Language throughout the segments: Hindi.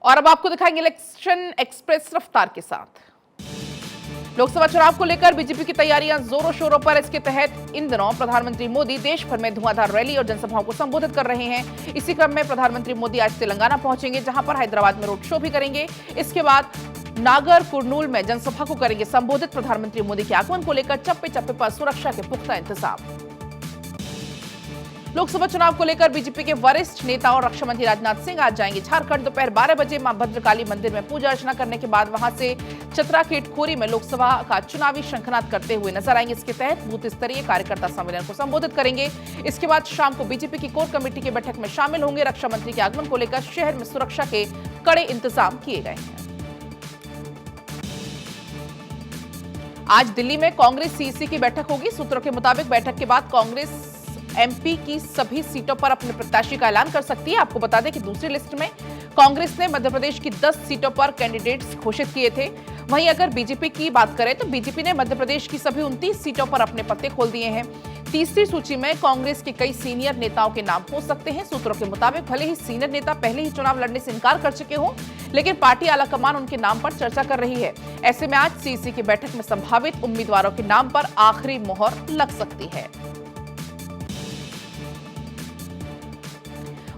और अब आपको दिखाएंगे इलेक्शन एक्सप्रेस रफ्तार के साथ। लोकसभा चुनाव को लेकर बीजेपी की तैयारियां जोरों शोरों पर। इसके तहत इन दिनों प्रधानमंत्री मोदी देश भर में धुआंधार रैली और जनसभाओं को संबोधित कर रहे हैं। इसी क्रम में प्रधानमंत्री मोदी आज तेलंगाना पहुंचेंगे, जहां पर हैदराबाद में रोड शो भी करेंगे। इसके बाद नागर कुरनूल में जनसभा को करेंगे संबोधित। प्रधानमंत्री मोदी के आगमन को लेकर चप्पे चप्पे पर सुरक्षा के पुख्ता इंतजाम। लोकसभा चुनाव को लेकर बीजेपी के वरिष्ठ नेता और रक्षा मंत्री राजनाथ सिंह आज जाएंगे झारखंड। दोपहर 12 बजे मां भद्रकाली मंदिर में पूजा अर्चना करने के बाद वहां से चतरा के इटखोरी में लोकसभा का चुनावी शंखनाद करते हुए नजर आएंगे। इसके तहत बूथ स्तरीय कार्यकर्ता सम्मेलन को संबोधित करेंगे। इसके बाद शाम को बीजेपी की कोर कमेटी की बैठक में शामिल होंगे। रक्षा मंत्री के आगमन को लेकर शहर में सुरक्षा के कड़े इंतजाम किए गए हैं। आज दिल्ली में कांग्रेस सीईसी की बैठक होगी। सूत्रों के मुताबिक बैठक के बाद कांग्रेस एमपी की सभी सीटों पर अपने प्रत्याशी का ऐलान कर सकती है। आपको बता दें कि दूसरी लिस्ट में कांग्रेस ने मध्य प्रदेश की 10 सीटों पर कैंडिडेट्स घोषित किए थे। वहीं अगर बीजेपी की बात करें तो बीजेपी ने मध्य प्रदेश की सभी 29 सीटों पर अपने पत्ते खोल दिए हैं। तीसरी सूची में कांग्रेस के कई सीनियर नेताओं के नाम हो सकते हैं। सूत्रों के मुताबिक भले ही सीनियर नेता पहले ही चुनाव लड़ने से इनकार कर चुके हों, लेकिन पार्टी आलाकमान उनके नाम पर चर्चा कर रही है। ऐसे में आज सीईसी की बैठक में संभावित उम्मीदवारों के नाम पर आखिरी मोहर लग सकती है।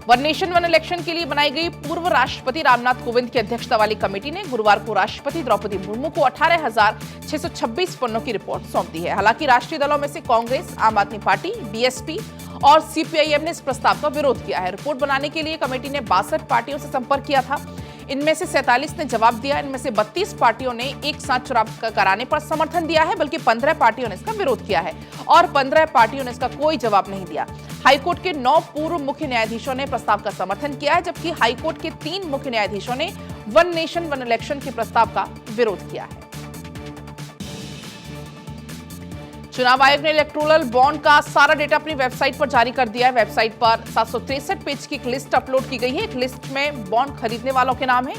वन नेशन वन इलेक्शन के लिए बनाई गई पूर्व राष्ट्रपति रामनाथ कोविंद की अध्यक्षता वाली कमेटी ने गुरुवार को राष्ट्रपति द्रौपदी मुर्मू को 18,626 पन्नों की रिपोर्ट सौंप दी है। हालांकि राष्ट्रीय दलों में से कांग्रेस, आम आदमी पार्टी, बीएसपी और सीपीआईएम ने इस प्रस्ताव का विरोध किया है। रिपोर्ट बनाने के लिए कमेटी ने 62 पार्टियों से संपर्क किया था। इनमें से 47 ने जवाब दिया। इनमें से 32 पार्टियों ने एक साथ चुनाव कराने पर समर्थन दिया है, बल्कि 15 पार्टियों ने इसका विरोध किया है और 15 पार्टियों ने इसका कोई जवाब नहीं दिया। हाईकोर्ट के 9 पूर्व मुख्य न्यायाधीशों ने प्रस्ताव का समर्थन किया है, जबकि हाईकोर्ट के 3 मुख्य न्यायाधीशों ने वन नेशन वन इलेक्शन के प्रस्ताव का विरोध किया है। चुनाव आयोग ने इलेक्टोरल बॉन्ड का सारा डेटा अपनी वेबसाइट पर जारी कर दिया है। वेबसाइट पर 763 पेज की एक लिस्ट अपलोड की गई है। एक लिस्ट में बॉन्ड खरीदने वालों के नाम है,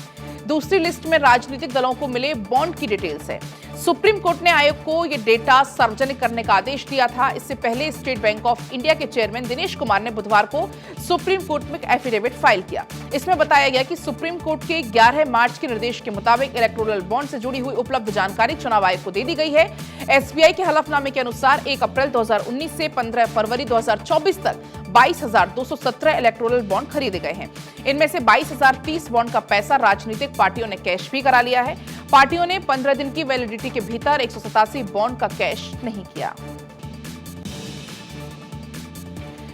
दूसरी लिस्ट में राजनीतिक दलों को मिले बॉन्ड की डिटेल्स है। सुप्रीम कोर्ट ने आयोग को यह डेटा सार्वजनिक करने का आदेश दिया था। इससे पहले स्टेट बैंक ऑफ इंडिया के चेयरमैन दिनेश कुमार ने बुधवार को सुप्रीम कोर्ट में एक एफिडेविट फाइल किया। इसमें बताया गया कि सुप्रीम कोर्ट के 11 मार्च के निर्देश के मुताबिक इलेक्टोरल बॉन्ड से जुड़ी हुई उपलब्ध जानकारी चुनाव आयोग को दे दी गई है। एसबीआई के हलफनामे के अनुसार 1 अप्रैल 2019 से 15 फरवरी 2024 तक 22,217 इलेक्टोरल बॉन्ड खरीदे गए हैं। इनमें से 22,030 बॉन्ड का पैसा राजनीतिक पार्टियों ने कैश भी करा लिया है। पार्टियों ने 15 दिन की वैलिडिटी के भीतर 187 बॉन्ड का कैश नहीं किया।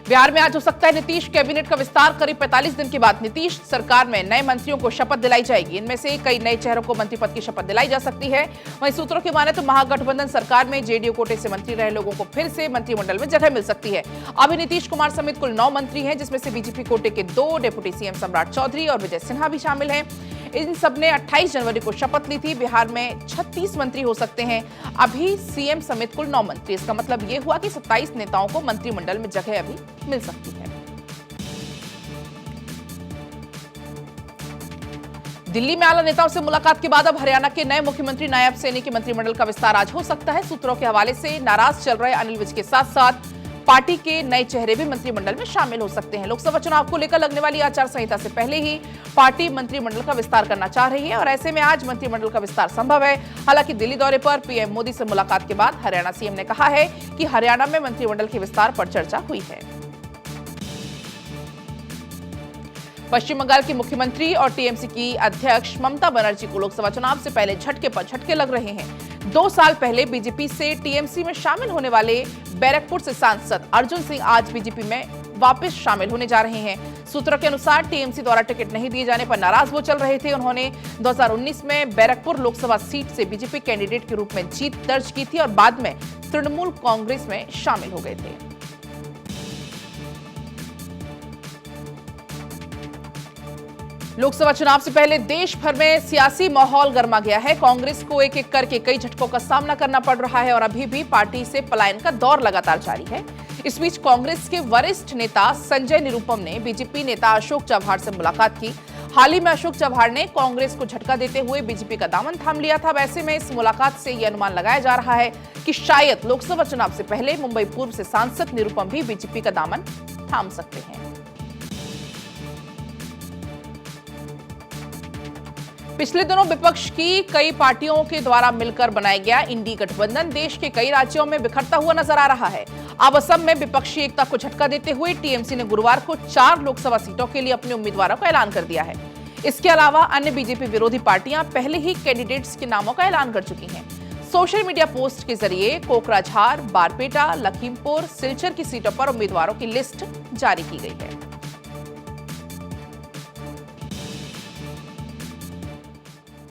बिहार में आज हो सकता है नीतीश कैबिनेट का विस्तार। करीब 45 दिन के बाद नीतीश सरकार में नए मंत्रियों को शपथ दिलाई जाएगी। इनमें से कई नए चेहरों को मंत्री पद की शपथ दिलाई जा सकती है। वहीं सूत्रों की माने तो महागठबंधन सरकार में जेडीयू कोटे से मंत्री रहे लोगों को फिर से मंत्रिमंडल में जगह मिल सकती है। अभी नीतीश कुमार समेत कुल 9 मंत्री हैं, जिसमें से बीजेपी कोटे के 2 डिप्टी सीएम सम्राट चौधरी और विजय सिन्हा भी शामिल हैं। इन सब ने 28 जनवरी को शपथ ली थी। बिहार में 36 मंत्री हो सकते हैं। अभी सीएम समेत कुल 9 मंत्री। इसका मतलब यह हुआ कि 27 नेताओं को मंत्रिमंडल में जगह अभी मिल सकती है। दिल्ली में आला नेताओं से मुलाकात के बाद अब हरियाणा के नए मुख्यमंत्री नायब सैनी के मंत्रिमंडल का विस्तार आज हो सकता है। सूत्रों के हवाले से नाराज चल रहे अनिल विज के साथ साथ पार्टी के नए चेहरे भी मंत्रिमंडल में शामिल हो सकते हैं। लोकसभा चुनाव को लेकर लगने वाली आचार संहिता से पहले ही पार्टी मंत्रिमंडल का विस्तार करना चाह रही है और ऐसे में आज मंत्रिमंडल का विस्तार संभव है। हालांकि दिल्ली दौरे पर पीएम मोदी से मुलाकात के बाद हरियाणा सीएम ने कहा है कि हरियाणा में मंत्रिमंडल के विस्तार पर चर्चा हुई है। पश्चिम बंगाल की मुख्यमंत्री और टीएमसी की अध्यक्ष ममता बनर्जी को लोकसभा चुनाव से पहले झटके पर झटके लग रहे हैं। 2 साल पहले बीजेपी से टीएमसी में शामिल होने वाले बैरकपुर से सांसद अर्जुन सिंह आज बीजेपी में वापस शामिल होने जा रहे हैं। सूत्रों के अनुसार टीएमसी द्वारा टिकट नहीं दिए जाने पर नाराज वो चल रहे थे। उन्होंने 2019 में बैरकपुर लोकसभा सीट से बीजेपी कैंडिडेट के रूप में जीत दर्ज की थी और बाद में तृणमूल कांग्रेस में शामिल हो गए थे। लोकसभा चुनाव से पहले देश भर में सियासी माहौल गर्मा गया है। कांग्रेस को एक एक करके कई झटकों का सामना करना पड़ रहा है और अभी भी पार्टी से पलायन का दौर लगातार जारी है। इस बीच कांग्रेस के वरिष्ठ नेता संजय निरुपम ने बीजेपी नेता अशोक चव्हाण से मुलाकात की। हाल ही में अशोक चव्हाण ने कांग्रेस को झटका देते हुए बीजेपी का दामन थाम लिया था। वैसे में इस मुलाकात से यह अनुमान लगाया जा रहा है कि शायद लोकसभा चुनाव से पहले मुंबई पूर्व से सांसद निरुपम भी बीजेपी का दामन थाम सकते हैं। पिछले दिनों विपक्ष की कई पार्टियों के द्वारा मिलकर बनाया गया इंडी गठबंधन देश के कई राज्यों में बिखरता हुआ नजर आ रहा है। अब असम में विपक्षी एकता को झटका देते हुए टीएमसी ने गुरुवार को 4 लोकसभा सीटों के लिए अपने उम्मीदवारों का ऐलान कर दिया है। इसके अलावा अन्य बीजेपी विरोधी पार्टियां पहले ही कैंडिडेट्स के नामों का ऐलान कर चुकी हैं। सोशल मीडिया पोस्ट के जरिए कोकराझार, बारपेटा, लखीमपुर, सिलचर की सीटों पर उम्मीदवारों की लिस्ट जारी की गई है।